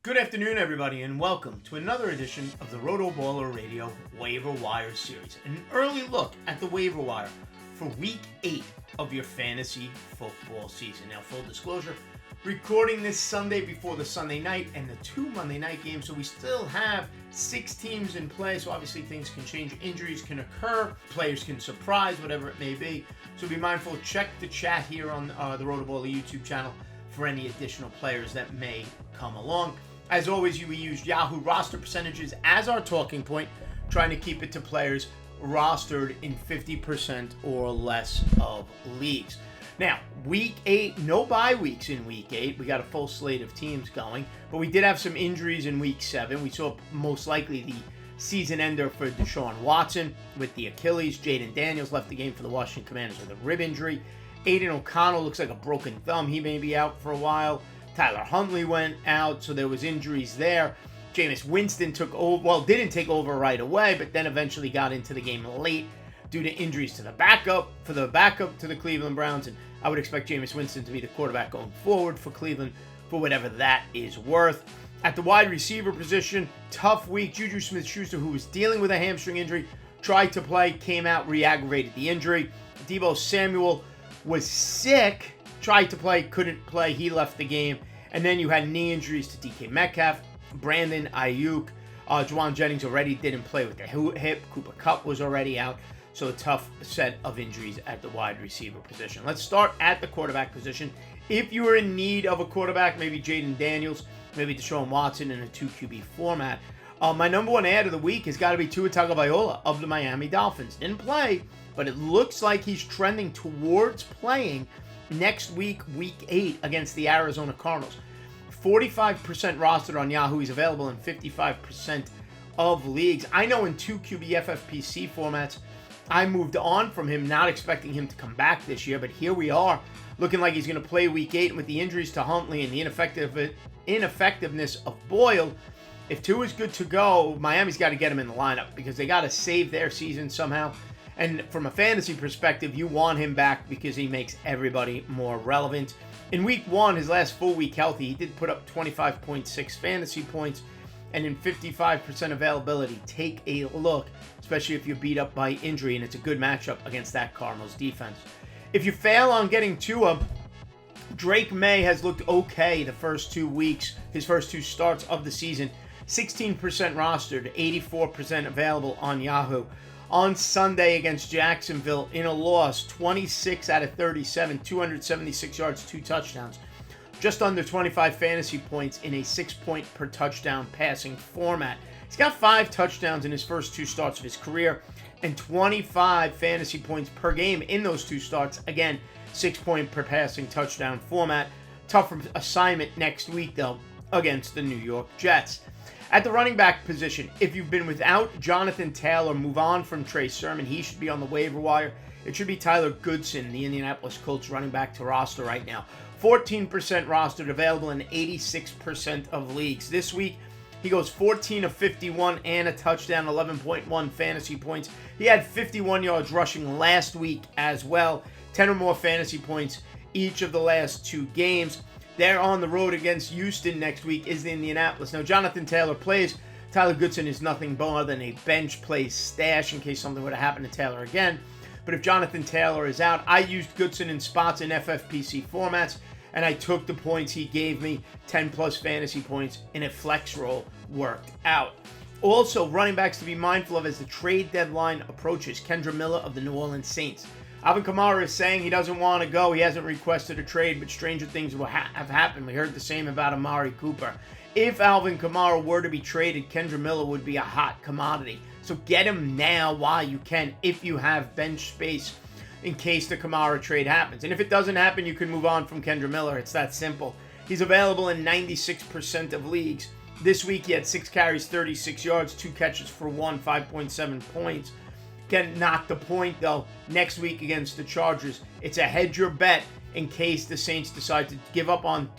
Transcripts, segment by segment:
Good afternoon, everybody, and welcome to another edition of the RotoBaller Radio Waiver Wire Series. An early look at the waiver wire for Week 8 of your fantasy football season. Now, full disclosure, recording this Sunday before the Sunday night and the 2 Monday night games, so we still have 6 teams in play, so obviously things can change, injuries can occur, players can surprise, whatever it may be. So be mindful, check the chat here on the RotoBaller YouTube channel for any additional players that may come along. As always, we use Yahoo roster percentages as our talking point, trying to keep it to players rostered in 50% or less of leagues. Now, Week 8, no bye weeks in Week 8. We got a full slate of teams going, but we did have some injuries in Week 7. We saw most likely the season ender for Deshaun Watson with the Achilles. Jaden Daniels left the game for the Washington Commanders with a rib injury. Aiden O'Connell looks like a broken thumb. He may be out for a while. Tyler Huntley went out, so there was injuries there. Jameis Winston didn't take over right away, but then eventually got into the game late due to injuries to the backup to the Cleveland Browns, and I would expect Jameis Winston to be the quarterback going forward for Cleveland for whatever that is worth. At the wide receiver position, tough week. Juju Smith-Schuster, who was dealing with a hamstring injury, tried to play, came out, re-aggravated the injury. Deebo Samuel was sick, tried to play, couldn't play, he left the game. And then you had knee injuries to DK Metcalf, Brandon Ayuk, Juwan Jennings already didn't play with the hip, Cooper Kupp was already out, so a tough set of injuries at the wide receiver position. Let's start at the quarterback position. If you are in need of a quarterback, maybe Jaden Daniels, maybe Deshaun Watson in a 2QB format, my number one ad of the week has got to be Tua Tagovailoa of the Miami Dolphins. Didn't play, but it looks like he's trending towards playing next week, Week 8, against the Arizona Cardinals. 45% rostered on Yahoo. He's available in 55% of leagues. I know in 2QB FFPC formats, I moved on from him, not expecting him to come back this year, but here we are, looking like he's going to play Week 8, and with the injuries to Huntley and the ineffectiveness of Boyle, if Tua is good to go, Miami's got to get him in the lineup because they got to save their season somehow. And from a fantasy perspective, you want him back because he makes everybody more relevant. In Week 1, his last full week healthy, he did put up 25.6 fantasy points. And in 55% availability, take a look, especially if you're beat up by injury, and it's a good matchup against that Cardinals defense. If you fail on getting Tua, Drake May has looked okay the first 2 weeks, his first 2 starts of the season. 16% rostered, 84% available on Yahoo. On Sunday against Jacksonville in a loss, 26 out of 37, 276 yards, 2 touchdowns. Just under 25 fantasy points in a 6-point per touchdown passing format. He's got 5 touchdowns in his first 2 starts of his career and 25 fantasy points per game in those 2 starts. Again, 6-point per passing touchdown format. Tougher assignment next week, though, against the New York Jets. At the running back position, if you've been without Jonathan Taylor, move on from Trey Sermon. He should be on the waiver wire. It should be Tyler Goodson, the Indianapolis Colts running back, to roster right now. 14% rostered, available in 86% of leagues. This week, he goes 14 of 51 and a touchdown, 11.1 fantasy points. He had 51 yards rushing last week as well. 10 or more fantasy points each of the last 2 games. They're on the road against Houston next week is Indianapolis. Now, Jonathan Taylor plays. Tyler Goodson is nothing more than a bench play stash in case something would have happened to Taylor again. But if Jonathan Taylor is out, I used Goodson in spots in FFPC formats, and I took the points he gave me, 10-plus fantasy points, in a flex roll worked out. Also, running backs to be mindful of as the trade deadline approaches. Kendra Miller of the New Orleans Saints. Alvin Kamara is saying he doesn't want to go. He hasn't requested a trade, but stranger things will have happened. We heard the same about Amari Cooper. If Alvin Kamara were to be traded, Kendra Miller would be a hot commodity. So get him now while you can if you have bench space in case the Kamara trade happens. And if it doesn't happen, you can move on from Kendra Miller. It's that simple. He's available in 96% of leagues. This week he had 6 carries, 36 yards, 2 catches for 5.7 points. Again, not the point, though. Next week against the Chargers, it's a hedge your bet in case the Saints decide to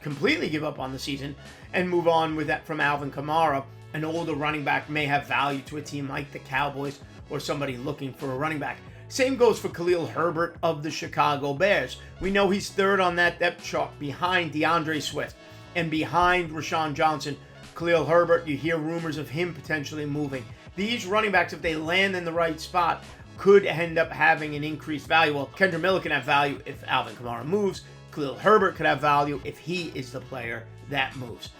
completely give up on the season and move on with that from Alvin Kamara. An older running back may have value to a team like the Cowboys or somebody looking for a running back. Same goes for Khalil Herbert of the Chicago Bears. We know he's third on that depth chart behind DeAndre Swift and behind Rashawn Johnson, Khalil Herbert, you hear rumors of him potentially moving. These running backs, if they land in the right spot, could end up having an increased value. Well, Kendra Miller can have value if Alvin Kamara moves. Khalil Herbert could have value if he is the player that moves.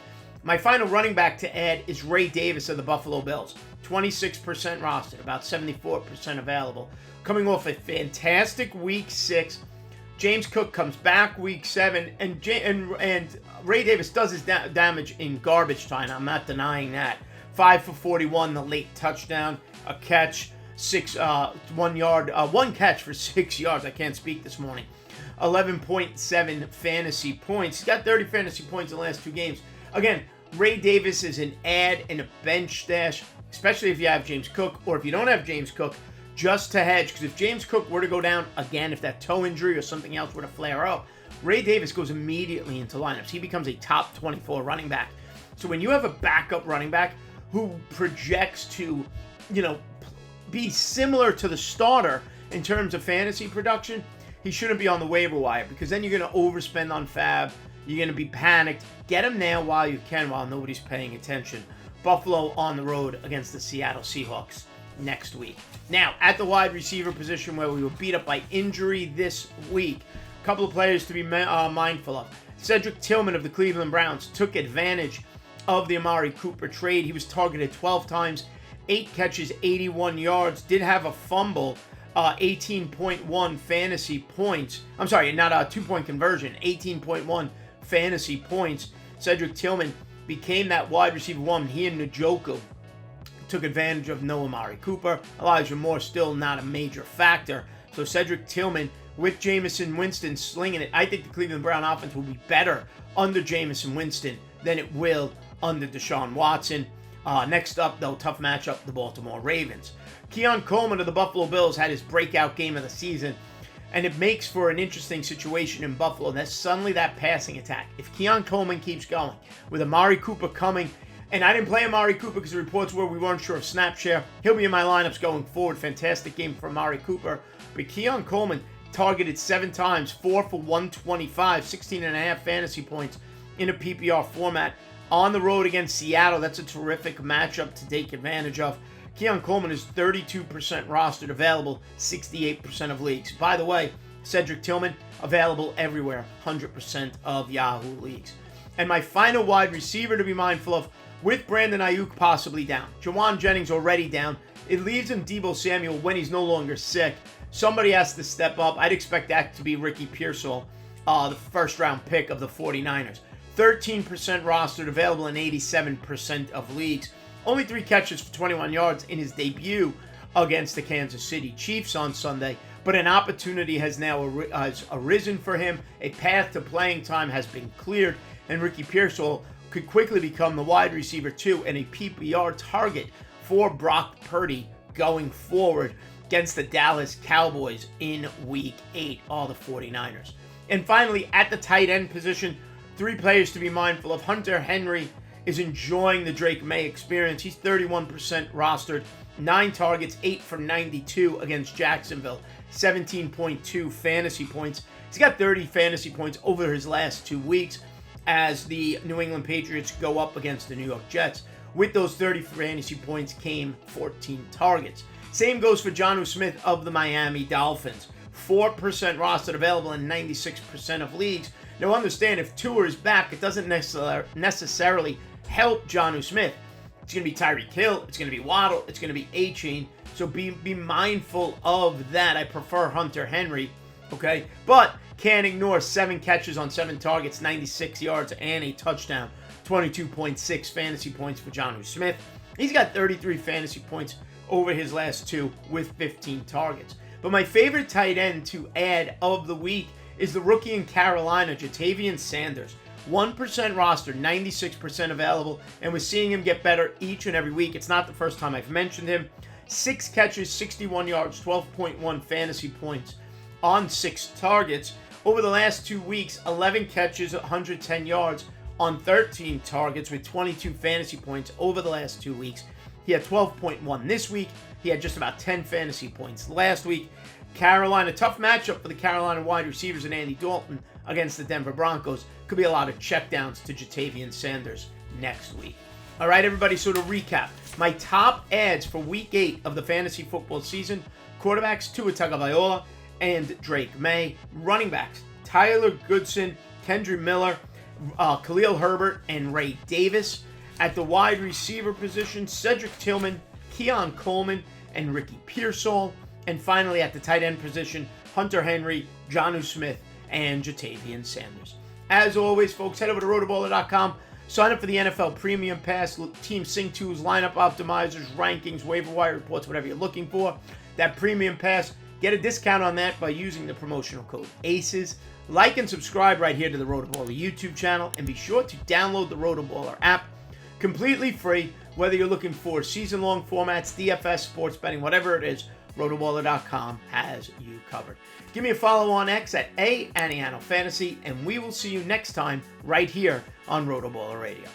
My final running back to add is Ray Davis of the Buffalo Bills. 26% rostered, about 74% available. Coming off a fantastic Week 6. James Cook comes back Week 7, and Ray Davis does his damage in garbage time. I'm not denying that. 5 for 41, the late touchdown, a catch, 1 catch for 6 yards. I can't speak this morning. 11.7 fantasy points. He's got 30 fantasy points in the last 2 games. Again, Ray Davis is an add and a bench stash, especially if you have James Cook, or if you don't have James Cook, just to hedge. Because if James Cook were to go down again, if that toe injury or something else were to flare up, Ray Davis goes immediately into lineups. He becomes a top 24 running back. So when you have a backup running back who projects to, be similar to the starter in terms of fantasy production, he shouldn't be on the waiver wire, because then you're going to overspend on fab. You're going to be panicked. Get him now while you can, while nobody's paying attention. Buffalo on the road against the Seattle Seahawks next week. Now, at the wide receiver position, where we were beat up by injury this week, a couple of players to be mindful of. Cedric Tillman of the Cleveland Browns took advantage of the Amari Cooper trade. He was targeted 12 times, 8 catches, 81 yards, did have a fumble, 18.1 fantasy points. I'm sorry, not a 2-point conversion, 18.1 fantasy points. Cedric Tillman became that wide receiver 1. He and Njoku took advantage of no Amari Cooper. Elijah Moore still not a major factor. So Cedric Tillman with Jameson Winston slinging it. I think the Cleveland Brown offense will be better under Jameson Winston than it will under Deshaun Watson. Next up, though, tough matchup, the Baltimore Ravens. Keon Coleman of the Buffalo Bills had his breakout game of the season, and it makes for an interesting situation in Buffalo. That's suddenly that passing attack. If Keon Coleman keeps going, with Amari Cooper coming, and I didn't play Amari Cooper because the reports were we weren't sure of snap share. He'll be in my lineups going forward. Fantastic game for Amari Cooper. But Keon Coleman targeted 7 times, 4 for 125, 16.5 fantasy points in a PPR format. On the road against Seattle, that's a terrific matchup to take advantage of. Keon Coleman is 32% rostered, available 68% of leagues. By the way, Cedric Tillman, available everywhere, 100% of Yahoo leagues. And my final wide receiver to be mindful of, with Brandon Ayuk possibly down. Jawan Jennings already down. It leaves him Deebo Samuel when he's no longer sick. Somebody has to step up. I'd expect that to be Ricky Pearsall, the first-round pick of the 49ers. 13% rostered, available in 87% of leagues. Only 3 catches for 21 yards in his debut against the Kansas City Chiefs on Sunday, but an opportunity has now arisen for him. A path to playing time has been cleared, and Ricky Pearsall could quickly become the wide receiver 2 and a PPR target for Brock Purdy going forward against the Dallas Cowboys in Week 8, all the 49ers. And finally, at the tight end position, 3 players to be mindful of. Hunter Henry is enjoying the Drake May experience. He's 31% rostered, 9 targets, 8 for 92 against Jacksonville, 17.2 fantasy points. He's got 30 fantasy points over his last 2 weeks as the New England Patriots go up against the New York Jets. With those 30 fantasy points came 14 targets. Same goes for Jonnu Smith of the Miami Dolphins. 4% rostered, available in 96% of leagues. Now understand, if Tua is back, it doesn't necessarily help Jonnu Smith. It's going to be Tyreek Hill, it's going to be Waddle, it's going to be A-Chain. So be mindful of that. I prefer Hunter Henry, okay? But can't ignore 7 catches on 7 targets, 96 yards, and a touchdown. 22.6 fantasy points for Jonnu Smith. He's got 33 fantasy points over his last 2 with 15 targets. But my favorite tight end to add of the week is the rookie in Carolina, Jatavian Sanders. 1% roster, 96% available, and we're seeing him get better each and every week. It's not the first time I've mentioned him. 6 catches, 61 yards, 12.1 fantasy points on 6 targets. Over the last 2 weeks, 11 catches, 110 yards on 13 targets with 22 fantasy points over the last 2 weeks. He had 12.1 this week. He had just about 10 fantasy points last week. Carolina, tough matchup for the Carolina wide receivers and Andy Dalton against the Denver Broncos. Could be a lot of checkdowns to Jatavian Sanders next week. All right, everybody, so to recap, my top ads for Week 8 of the fantasy football season: quarterbacks Tua Tagovailoa and Drake May, running backs Tyler Goodson, Kendra Miller, Khalil Herbert, and Ray Davis. At the wide receiver position, Cedric Tillman, Keon Coleman, and Ricky Pearsall. And finally, at the tight end position, Hunter Henry, Jonnu Smith, and Jatavian Sanders. As always, folks, head over to RotoBaller.com. Sign up for the NFL Premium Pass, Team Sync Tools, lineup optimizers, rankings, waiver wire reports, whatever you're looking for. That Premium Pass, get a discount on that by using the promotional code ACES. Like and subscribe right here to the RotoBaller YouTube channel, and be sure to download the RotoBaller app. Completely free, whether you're looking for season-long formats, DFS, sports betting, whatever it is, RotoBaller.com has you covered. Give me a follow on X at @Aniano Fantasy, and we will see you next time right here on RotoBaller Radio.